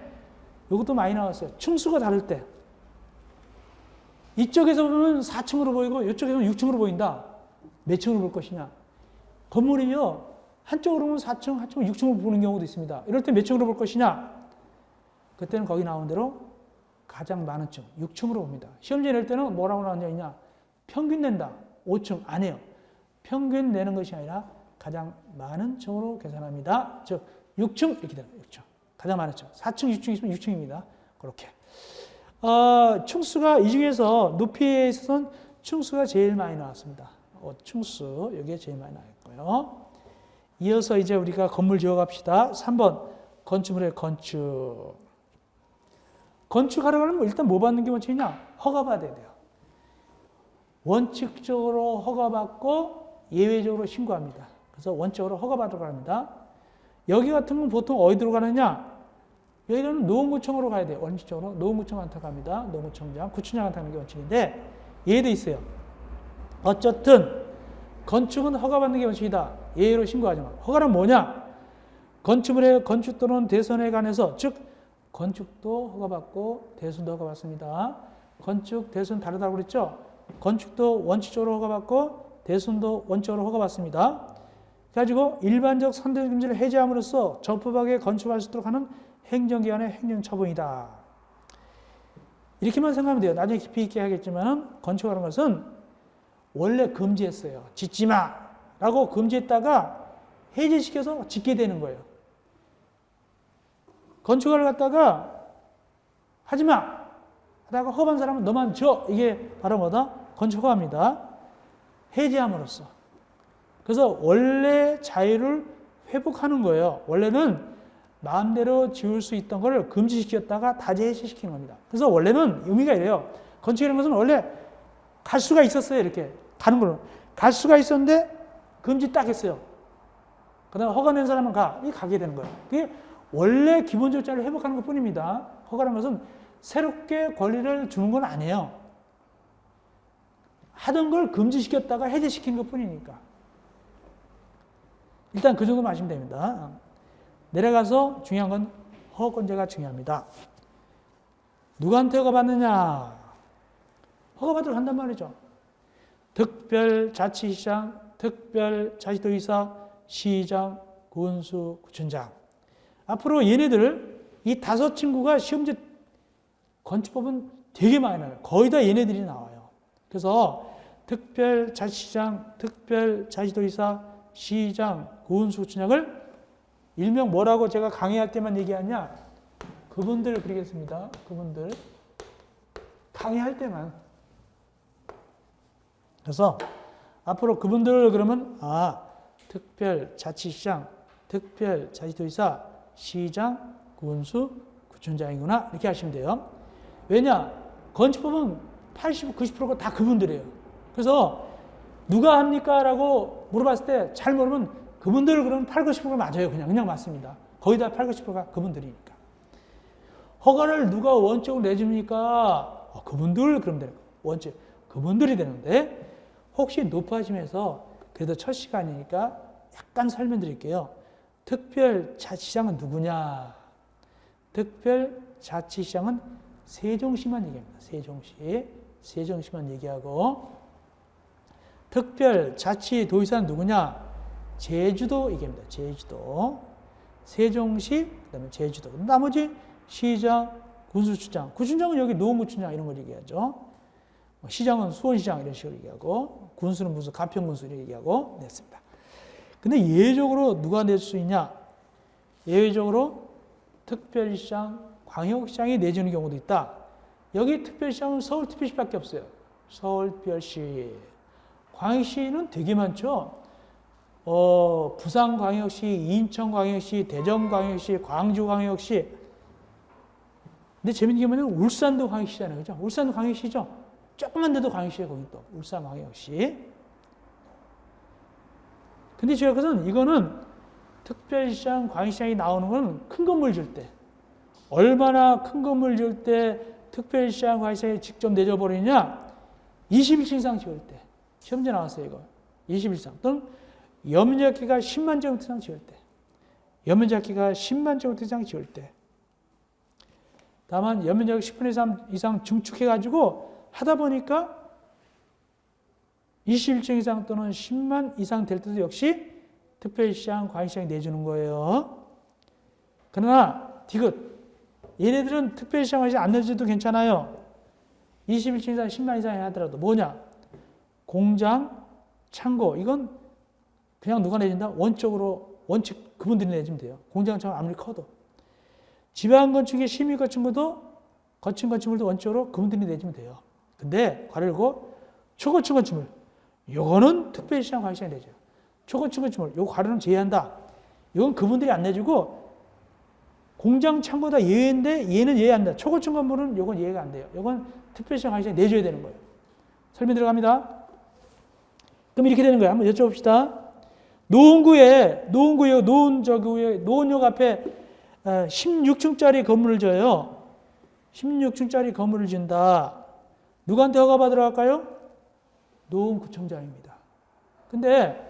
이것도 많이 나왔어요. 층수가 다를 때 이쪽에서 보면 4층으로 보이고 이쪽에서는 6층으로 보인다. 몇 층으로 볼 것이냐. 건물이요. 한쪽으로 보면 4층, 한쪽으로 6층으로 보는 경우도 있습니다. 이럴 때 몇 층으로 볼 것이냐. 그때는 거기 나온 대로 가장 많은 층, 6층으로 봅니다. 시험지 낼 때는 뭐라고 나왔냐. 평균 낸다. 5층 안 해요. 평균 내는 것이 아니라 가장 많은 층으로 계산합니다. 즉 6층 이렇게 되는 거예요. 6층. 가장 많은 층. 4층, 6층 있으면 6층입니다. 그렇게. 층수가 이 중에서 높이에 있어서는 층수가 제일 많이 나왔습니다. 층수 여기에 제일 많이 나왔고요. 이어서 이제 우리가 건물 지어갑시다. 3번 건축물의 건축. 건축하려고 하면 일단 뭐 받는 게 원칙이냐? 허가받아야 돼요. 원칙적으로 허가받고 예외적으로 신고합니다. 그래서 원칙적으로 허가받으러 갑니다. 여기 같은 건 보통 어디로 가느냐? 여기는 노무청으로 가야 돼요. 원칙적으로 노무청한테 갑니다. 노무청장, 구청장한테 가는 게 원칙인데 예외도 있어요. 어쨌든 건축은 허가받는 게 원칙이다. 예외로 신고하지만 허가는 뭐냐? 건축물의 건축 또는 대선에 관해서 즉 건축도 허가받고 대선도 허가받습니다. 건축, 대선 다르다고 그랬죠? 건축도 원칙적으로 허가받고 대선도 원칙적으로 허가받습니다. 가지고 일반적 선대금지를 해제함으로써 적법하게 건축할 수 있도록 하는 행정기관의 행정처분이다. 이렇게만 생각하면 돼요. 나중에 깊이 있게 하겠지만 건축하는 것은 원래 금지했어요. 짓지 마! 라고 금지했다가 해제시켜서 짓게 되는 거예요. 건축을 갖다가 하지 마! 하다가 허가한 사람은 너만 줘! 이게 바로 뭐다? 건축허가입니다. 해제함으로써. 그래서 원래 자유를 회복하는 거예요. 원래는 마음대로 지을 수 있던 걸 금지시켰다가 다시 해제시키는 겁니다. 그래서 원래는 의미가 이래요. 건축이라는 것은 원래 갈 수가 있었어요. 이렇게 가는 걸로. 갈 수가 있었는데 금지 딱 했어요. 그 다음에 허가 낸 사람은 가게 되는 거예요. 그게 원래 기본적 자유를 회복하는 것 뿐입니다. 허가라는 것은 새롭게 권리를 주는 건 아니에요. 하던 걸 금지시켰다가 해제시킨 것 뿐이니까. 일단 그 정도만 아시면 됩니다. 내려가서 중요한 건 허가권자가 중요합니다. 누구한테 허가받느냐? 허가받으러 간단 말이죠. 특별자치시장, 특별자치도의사, 시장, 군수, 구청장. 앞으로 얘네들 이 5친구가 시험지 건축법은 되게 많이 나와요. 거의 다 얘네들이 나와요. 그래서 특별자치시장, 특별자치도의사, 시장, 군수, 구청장을 일명 뭐라고 제가 강의할 때만 얘기하냐? 그분들 그리겠습니다. 그분들. 강의할 때만. 그래서 앞으로 그분들 그러면 특별자치시장, 특별자치도의사, 시장, 군수, 구청장이구나. 이렇게 하시면 돼요. 왜냐? 건축법은 80, 90%가 다 그분들이에요. 그래서 누가 합니까? 라고 물어봤을 때 잘 모르면 그분들 그러면 8, 90%가 맞아요. 그냥 맞습니다. 거의 다 8, 90%가 그분들이니까. 허가를 누가 원칙으로 내줍니까? 그분들 그러면 되는 거예요. 원칙. 그분들이 되는데 혹시 높아지면서 그래도 첫 시간이니까 약간 설명드릴게요. 특별자치시장은 누구냐? 특별자치시장은 세종시만 얘기합니다. 세종시만 얘기하고 특별자치도의사는 누구냐? 제주도 얘기합니다. 제주도. 세종시, 그 다음에 제주도. 나머지 시장, 군수청장. 구청장은 여기 노원구청장 이런 걸 얘기하죠. 시장은 수원시장 이런 식으로 얘기하고 군수는 무슨 가평군수 이렇게 얘기하고 냈습니다. 근데 예외적으로 누가 낼 수 있냐? 예외적으로 특별시장, 광역시장이 내주는 경우도 있다. 여기 특별시장은 서울특별시밖에 없어요. 서울특별시. 광역시는 되게 많죠. 부산광역시, 인천광역시, 대전광역시, 광주광역시 근데 재밌는 게 뭐냐면 울산도 광역시잖아요. 그죠? 울산도 광역시죠? 조그만 데도 광역시예요. 거기 또. 울산 광역시. 근데 중요한 것은 이거는 특별시장, 광역시장이 나오는 건 큰 건물 질 때. 얼마나 큰 건물 지을 때 특별시장, 광역시장이 직접 내줘버리냐? 21층 이상 지을 때. 시험제 나왔어요, 이거. 21층. 또는 연면적기가 10만 제곱미터 이상 지을 때. 연면적기가 10만 제곱미터 이상 지을 때. 다만 연면적 10분의 3 이상 증축해가지고 하다 보니까 21층 이상 또는 10만 이상 될 때도 역시 특별시장, 광역시장이 내주는 거예요. 그러나 디귿. 얘네들은 특별시장, 광역시장 안 내줘도 괜찮아요. 21층 이상 10만 이상이 하더라도 뭐냐? 공장, 창고. 이건 그냥 누가 내준다? 원칙 그분들이 내주면 돼요. 공장, 창고 아무리 커도. 지방건축의 심의건축물도 거친 건축물도 원칙으로 그분들이 내주면 돼요. 근데 괄호열고 초고층 건축물. 요거는 특별시장, 광역시장이 내줘요. 초고층 건축물. 요거 괄호는 제외한다. 이건 그분들이 안 내주고 공장, 창고 다 예외인데 얘는 예외한다. 초고층 건물은 요건 예외가 안 돼요. 요건 특별시장, 광역시장이 내줘야 되는 거예요. 설명 들어갑니다. 그럼 이렇게 되는 거예요. 한번 여쭤봅시다. 노원역 앞에 16층짜리 건물을 줘요. 16층짜리 건물을 준다. 누구한테 허가받으러 갈까요? 노원구청장입니다. 근데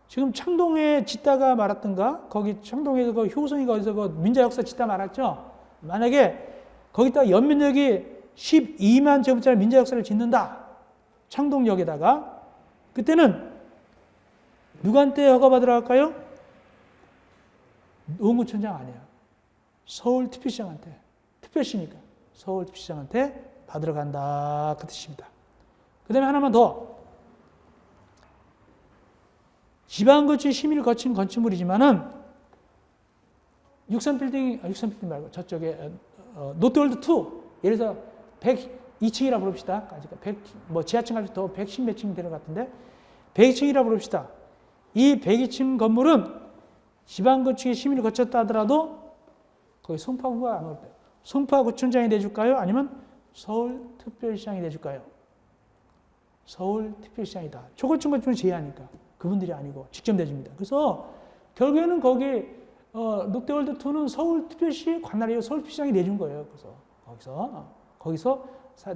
지금 창동에 짓다가 말았던가? 거기 창동에서 그 효성이가 어디서 그 민자역사 짓다 말았죠? 만약에 거기다 연면적이 12만 제곱미터짜리 민자역사를 짓는다. 창동역에다가. 그때는 누구한테 허가받으러 갈까요? 노원구청장 아니에요. 서울특별시장한테. 특별시니까. 서울특별시장한테 받으러 간다. 그 뜻입니다. 그 다음에 하나만 더. 지방건축 심의를 거친 건축물이지만은 63빌딩 말고 저쪽에 롯데월드 2 예를 들어서 102층이라 부릅시다. 지하층 가지고 더 110 몇 층 되는 것 같은데 102층이라 부릅시다. 이 102층 건물은 지방건축의 심의를 거쳤다 하더라도 거기 송파구가 안 올 때요. 송파구청장이 내줄까요? 아니면 서울특별시장이 내줄까요? 서울특별시장이다. 초고층 건축은 제외하니까. 그분들이 아니고 직접 내줍니다. 그래서 결국에는 거기 롯데월드2는 서울특별시 관할이에요. 서울특별시장이 내준 거예요. 그래서 거기서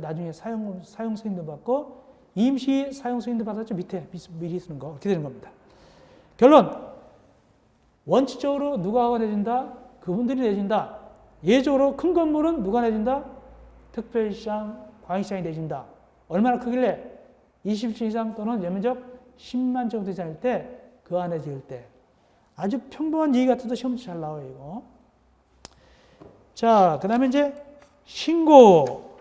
나중에 사용 승인도 받고 임시 사용 승인도 받았죠. 밑에 미리 쓰는 거. 이렇게 되는 겁니다. 결론. 원칙적으로 누가 허가 내준다? 그분들이 내준다. 예적으로 큰 건물은 누가 내준다? 특별시장, 광역시장이 내준다. 얼마나 크길래? 20층 이상 또는 연면적 10만 정도 이상일 때, 그 안에 지을 때. 아주 평범한 얘기 같아도 시험도 잘 나와요, 이거. 자, 그 다음에 이제 신고.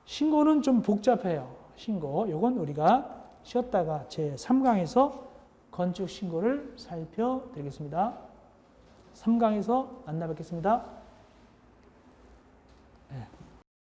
신고는 좀 복잡해요. 신고. 요건 우리가 쉬었다가 제3강에서 건축 신고를 살펴드리겠습니다. 3강에서 만나 뵙겠습니다. 네.